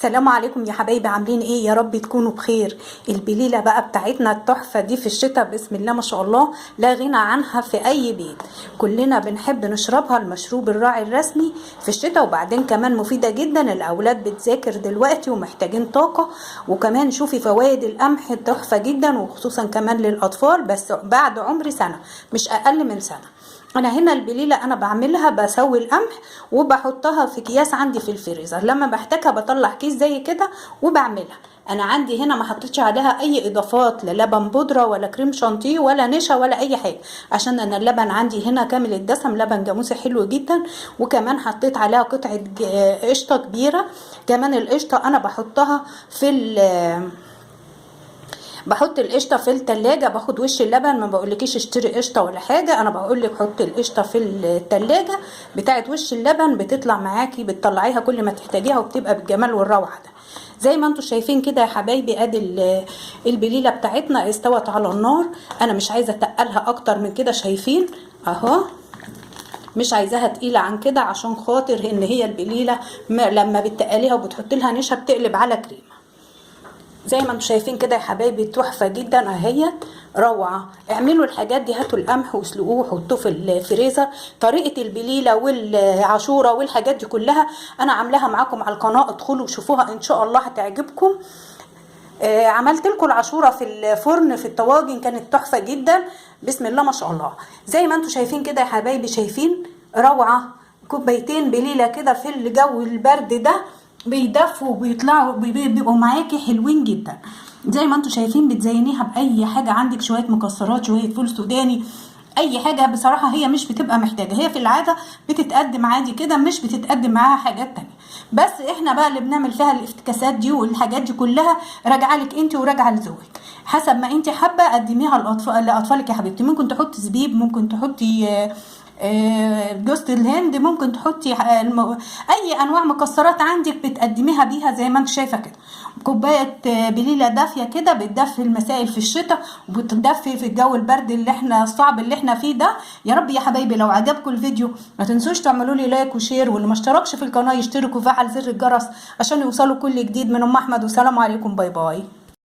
السلام عليكم يا حبايبي، عاملين ايه؟ يا رب تكونوا بخير. البليله بقى بتاعتنا التحفه دي في الشتاء بسم الله ما شاء الله لا غنى عنها في اي بيت. كلنا بنحب نشربها، المشروب الراعي الرسمي في الشتاء، وبعدين كمان مفيده جدا. الاولاد بتذاكر دلوقتي ومحتاجين طاقه، وكمان شوفي فوائد القمح تحفه جدا، وخصوصا كمان للاطفال بس بعد عمر سنه، مش اقل من سنه. انا هنا البليله انا بعملها، بسوي القمح وبحطها في اكياس عندي في الفريزر، لما بحتاجها بطلع كيس زي كده وبعملها. انا عندي هنا ما حطيتش عليها اي اضافات، لا لبن بودره ولا كريم شانتيه ولا نشا ولا اي حاجه، عشان انا اللبن عندي هنا كامل الدسم، لبن جاموسي حلو جدا. وكمان حطيت عليها قطعه قشطه كبيره. كمان القشطه انا بحطها بحط القشطه في التلاجة، باخد وش اللبن، ما بقولكيش اشتري قشطه ولا حاجه، انا بقولك حطي القشطه في التلاجة بتاعت وش اللبن، بتطلع معاكي بتطلعيها كل ما تحتاجيها، وبتبقى بالجمال والروعه ده. زي ما انتم شايفين كده يا حبايبي، ادي البليله بتاعتنا استوت على النار. انا مش عايزه اتقلها اكتر من كده، شايفين اهو، مش عايزاها تقيله عن كده، عشان خاطر ان هي البليله لما بتقليها وبتحط لها نشا بتقلب على كريمه. زي ما انتم شايفين كده يا حبايبي تحفه جدا اهي، روعه. اعملوا الحاجات دي، هاتوا القمح واسلقوه وحطوه في الفريزر. طريقه البليله والعاشوره والحاجات دي كلها انا عاملاها معاكم على القناه، ادخلوا وشوفوها ان شاء الله هتعجبكم. عملت لكم العاشوره في الفرن في الطواجن، كانت تحفه جدا بسم الله ما شاء الله. زي ما انتم شايفين كده يا حبايبي، شايفين روعه. كوبايتين بليله كده في الجو البرد ده بيدفوا وبيطلعوا بيبقوا معاكي حلوين جدا. زي ما انتم شايفين بتزينيها باي حاجه عندك، شويه مكسرات، شويه فول سوداني، اي حاجه. بصراحه هي مش بتبقى محتاجه، هي في العاده بتتقدم عادي كده، مش بتتقدم معاها حاجات تانية. بس احنا بقى اللي بنعمل فيها الافتكاسات دي والحاجات دي كلها راجعه لك انت وراجعه لذوقك، حسب ما انت حابه قدميها لاطفالك يا حبيبتي. ممكن تحطي زبيب، ممكن تحطي جوز الهند، ممكن تحطي اي انواع مكسرات عندك بتقدميها بيها زي ما انت شايفه كده. كوبايه بليله دافيه كده بتدفي المسائل في الشتاء، وبتدفي في الجو البرد اللي احنا الصعب اللي احنا فيه ده. يا رب يا حبايبي لو عجبكم الفيديو ما تنسوش تعملوا لي لايك وشير، واللي ما اشتركش في القناه يشترك وفعل زر الجرس عشان يوصلوا كل جديد من ام احمد. والسلام عليكم، باي باي.